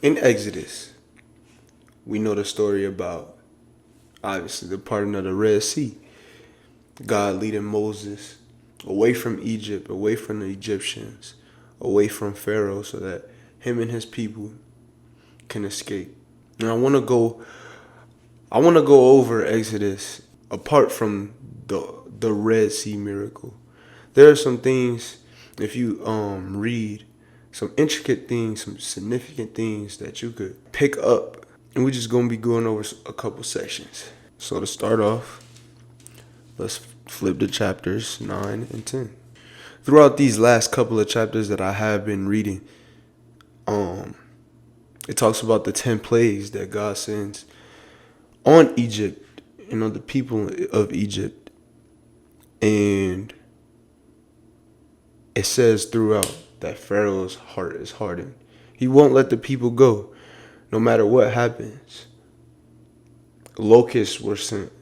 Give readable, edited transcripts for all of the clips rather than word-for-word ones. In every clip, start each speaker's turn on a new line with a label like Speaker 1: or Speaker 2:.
Speaker 1: In Exodus, we know the story about, obviously, the parting of the Red Sea. God leading Moses away from Egypt, away from the Egyptians, away from Pharaoh, so that him and his people can escape. And I want to go over Exodus apart from the Red Sea miracle. There are some things, if you read, some intricate things, some significant things that you could pick up, and we're just gonna be going over a couple sections. So to start off, let's flip to chapters 9 and 10. Throughout these last couple of chapters that I have been reading, it talks about the 10 plagues that God sends on Egypt and on the people of Egypt. And it says throughout that Pharaoh's heart is hardened. He won't let the people go no matter what happens. Locusts were sent.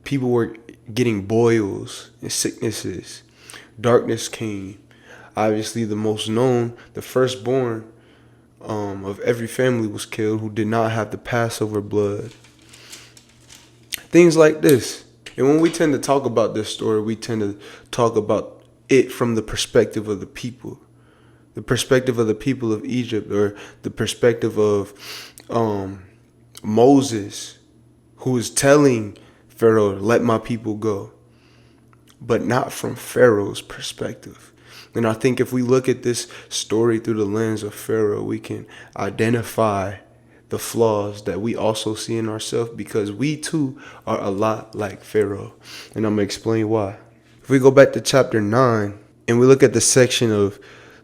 Speaker 1: People were getting boils and sicknesses. Darkness came. Obviously, the most known, the firstborn of every family was killed who did not have the Passover blood. Things like this. And when we tend to talk about this story, we tend to talk about it from the perspective of the people. The perspective of the people of Egypt, or the perspective of Moses, who is telling Pharaoh, let my people go. But not from Pharaoh's perspective. And I think if we look at this story through the lens of Pharaoh, we can identify the flaws that we also see in ourselves, because we too are a lot like Pharaoh. And I'm going to explain why. If we go back to chapter 9 and we look at the section of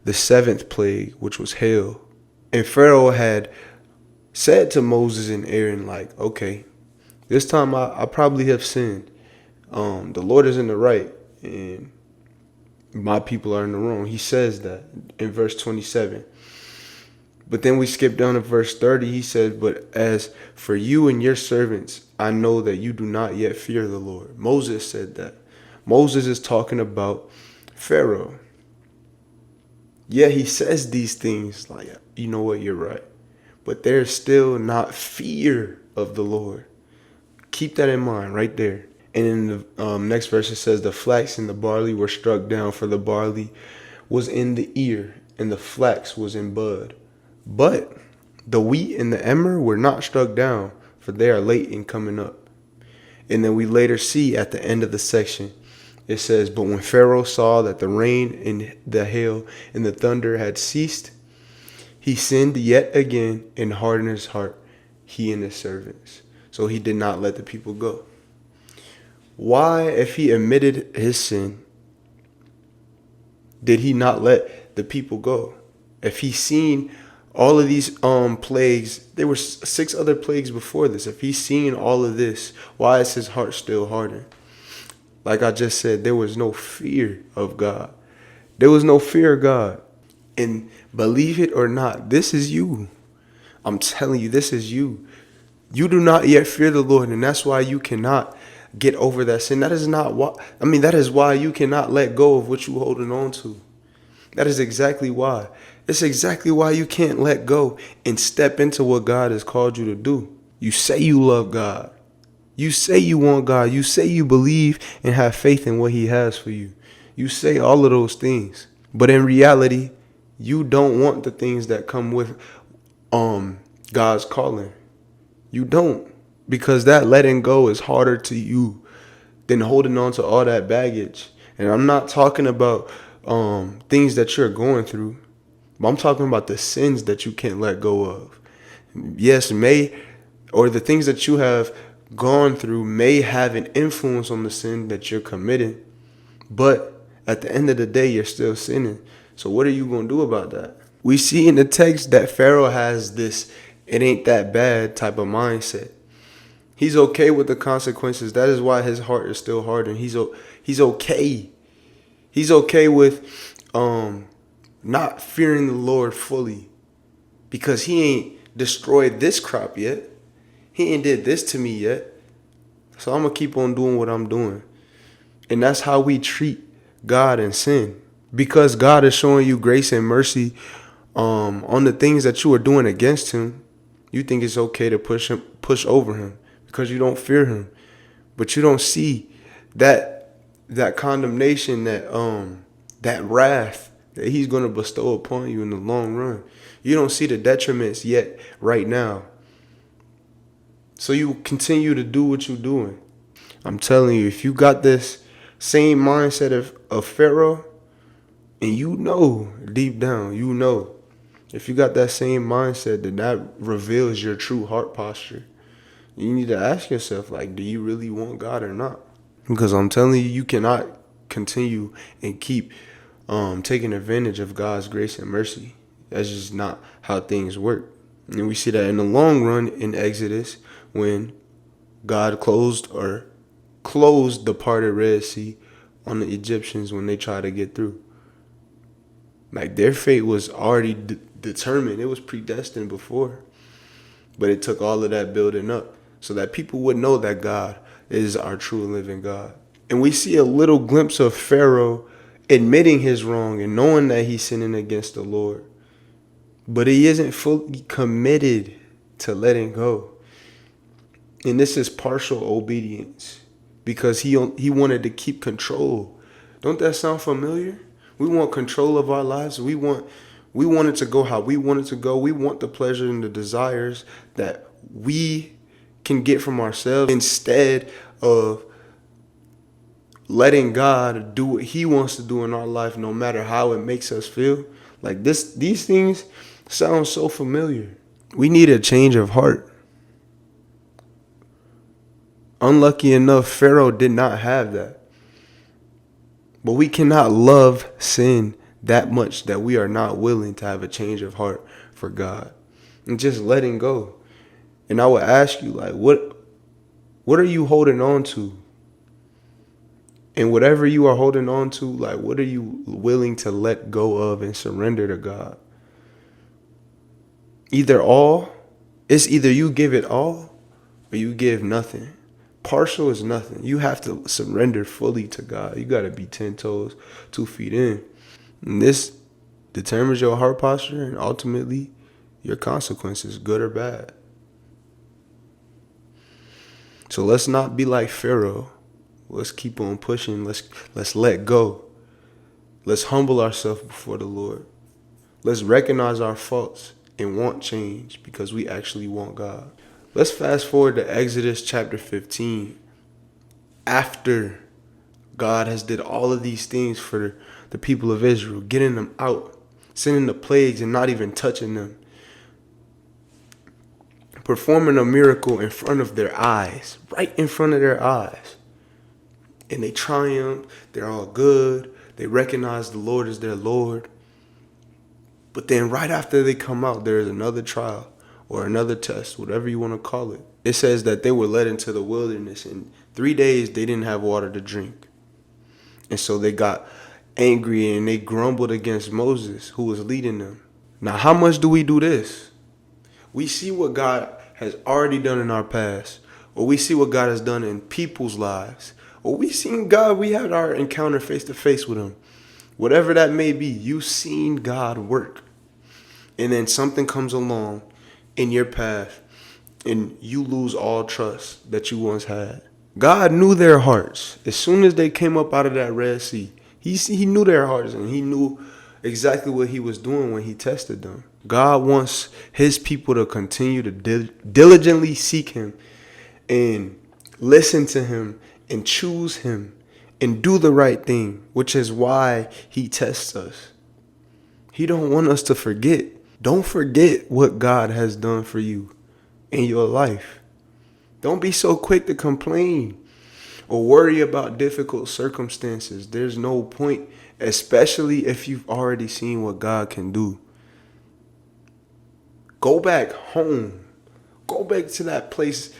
Speaker 1: the seventh plague, which was hail, and Pharaoh had said to Moses and Aaron, like, okay, this time I probably have sinned. The Lord is in the right and my people are in the wrong. He says that in verse 27. But then we skip down to verse 30. He said, but as for you and your servants, I know that you do not yet fear the Lord. Moses said that. Moses is talking about Pharaoh. Yeah, he says these things like, you know what, you're right. But there's still not fear of the Lord. Keep that in mind right there. And in the next verse it says, the flax and the barley were struck down, for the barley was in the ear and the flax was in bud. But the wheat and the emmer were not struck down, for they are late in coming up. And then we later see at the end of the section, it says, but when Pharaoh saw that the rain and the hail and the thunder had ceased, he sinned yet again and hardened his heart, he and his servants. So he did not let the people go. Why, if he admitted his sin, did he not let the people go? If he seen all of these plagues, there were 6 other plagues before this. If he's seen all of this, why is his heart still hardened? Like I just said, there was no fear of God. There was no fear of God. And believe it or not, this is you. I'm telling you, this is you. You do not yet fear the Lord, and that's why you cannot get over that sin. That is not why. That is why you cannot let go of what you're holding on to. That is exactly why. It's exactly why you can't let go and step into what God has called you to do. You say you love God. You say you want God. You say you believe and have faith in what he has for you. You say all of those things. But in reality, you don't want the things that come with God's calling. You don't. Because that letting go is harder to you than holding on to all that baggage. And I'm not talking about things that you're going through, but I'm talking about the sins that you can't let go of. Yes, or the things that you have gone through may have an influence on the sin that you're committing, but at the end of the day, you're still sinning. So what are you going to do about that? We see in the text that Pharaoh has this it ain't that bad type of mindset. He's okay with the consequences. That is why his heart is still hardened. He's okay. He's okay with not fearing the Lord fully, because he ain't destroyed this crop yet. He ain't did this to me yet. So I'm going to keep on doing what I'm doing. And that's how we treat God and sin. Because God is showing you grace and mercy on the things that you are doing against him, you think it's okay to push over him because you don't fear him. But you don't see that condemnation, that wrath that he's going to bestow upon you in the long run. You don't see the detriments yet right now. So you continue to do what you're doing. I'm telling you, if you got this same mindset of Pharaoh, and you know deep down, you know, if you got that same mindset, then that reveals your true heart posture. You need to ask yourself, like, do you really want God or not? Because I'm telling you, you cannot continue and keep taking advantage of God's grace and mercy. That's just not how things work. And we see that in the long run in Exodus, when God closed the parted Red Sea on the Egyptians when they tried to get through. Like, their fate was already determined. It was predestined before. But it took all of that building up so that people would know that God is our true and living God. And we see a little glimpse of Pharaoh admitting his wrong and knowing that he's sinning against the Lord. But he isn't fully committed to letting go. And this is partial obedience because he wanted to keep control. Don't that sound familiar? We want control of our lives. We want it to go how we want it to go. We want the pleasure and the desires that we can get from ourselves instead of letting God do what he wants to do in our life, no matter how it makes us feel. Like these things sound so familiar. We need a change of heart. Unlucky enough, Pharaoh did not have that. But we cannot love sin that much that we are not willing to have a change of heart for God and just letting go. And I would ask you, like, what are you holding on to? And whatever you are holding on to, like, what are you willing to let go of and surrender to God? It's either you give it all or you give nothing. Partial is nothing. You have to surrender fully to God. You got to be 10 toes, 2 feet in. And this determines your heart posture and ultimately your consequences, good or bad. So let's not be like Pharaoh. Let's keep on pushing. Let's let go. Let's humble ourselves before the Lord. Let's recognize our faults and want change because we actually want God. Let's fast forward to Exodus chapter 15. After God has did all of these things for the people of Israel, getting them out, sending the plagues and not even touching them, performing a miracle in front of their eyes, right in front of their eyes. And they triumph, they're all good, they recognize the Lord as their Lord. But then right after they come out, there is another trial or another test, whatever you want to call it. It says that they were led into the wilderness, and 3 days they didn't have water to drink. And so they got angry and they grumbled against Moses, who was leading them. Now, how much do we do this? We see what God has already done in our past, or we see what God has done in people's lives, or we seen God, we had our encounter face to face with him. Whatever that may be, you've seen God work. And then something comes along in your path and you lose all trust that you once had. God knew their hearts. As soon as they came up out of that Red Sea, he knew their hearts and he knew exactly what he was doing when he tested them. God wants his people to continue to diligently seek him and listen to him and choose him and do the right thing, which is why he tests us. He don't want us to forget. Don't forget what God has done for you in your life. Don't be so quick to complain or worry about difficult circumstances. There's no point, especially if you've already seen what God can do. Go back home. Go back to that place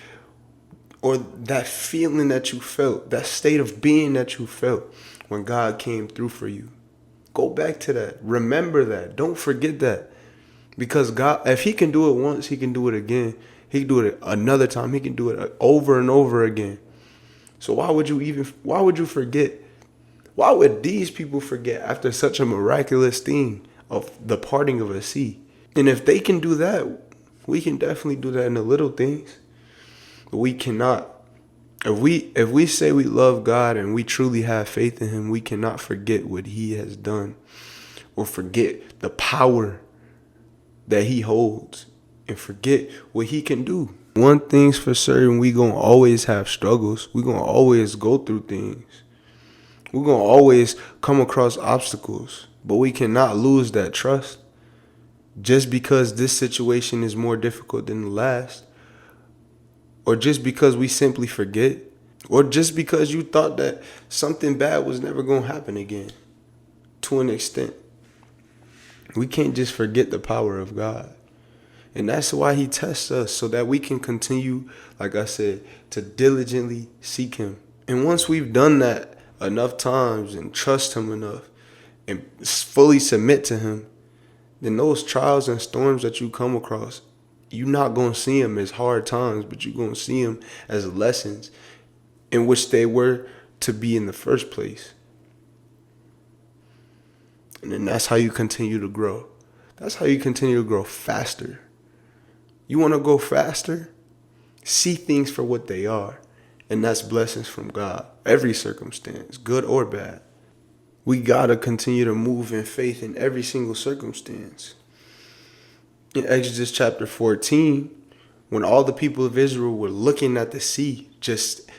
Speaker 1: or that feeling that you felt, that state of being that you felt when God came through for you. Go back to that. Remember that. Don't forget that. Because God, if he can do it once, he can do it again. He can do it another time. He can do it over and over again. So why would you forget? Why would these people forget after such a miraculous thing of the parting of a sea. And if they can do that, we can definitely do that in the little things. But we cannot. If we say we love God and we truly have faith in him, we cannot forget what he has done or forget the power that he holds and forget what he can do. One thing's for certain, we gonna always have struggles. We gonna always go through things. We're gonna always come across obstacles, but we cannot lose that trust. Just because this situation is more difficult than the last, or just because we simply forget, or just because you thought that something bad was never gonna happen again, to an extent. We can't just forget the power of God. And that's why he tests us, so that we can continue, like I said, to diligently seek him. And once we've done that enough times and trust him enough and fully submit to him, then those trials and storms that you come across, you're not going to see them as hard times, but you're going to see them as lessons in which they were to be in the first place. And then that's how you continue to grow. That's how you continue to grow faster. You want to go faster? See things for what they are. And that's blessings from God. Every circumstance, good or bad. We got to continue to move in faith in every single circumstance. In Exodus chapter 14, when all the people of Israel were looking at the sea, just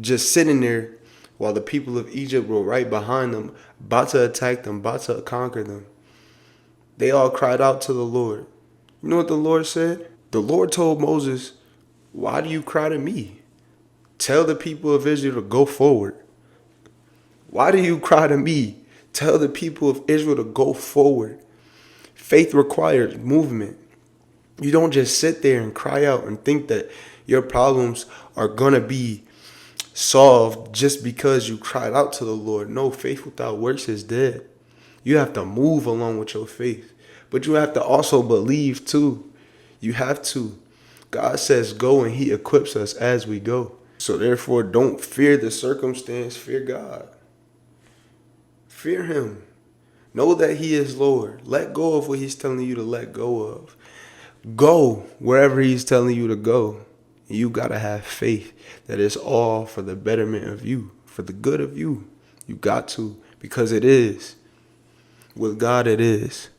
Speaker 1: sitting there, while the people of Egypt were right behind them, about to attack them, about to conquer them, they all cried out to the Lord. You know what the Lord said? The Lord told Moses, "Why do you cry to me? Tell the people of Israel to go forward." Why do you cry to me? Tell the people of Israel to go forward. Faith requires movement. You don't just sit there and cry out and think that your problems are going to be solved just because you cried out to the Lord. No, faith without works is dead. You have to move along with your faith. But you have to also believe too. You have to. God says go, and he equips us as we go. So therefore, don't fear the circumstance, fear God. Fear him. Know that he is Lord. Let go of what he's telling you to let go of. Go wherever he's telling you to go. You got to have faith that it's all for the betterment of you, for the good of you. You got to, because it is. With God, it is.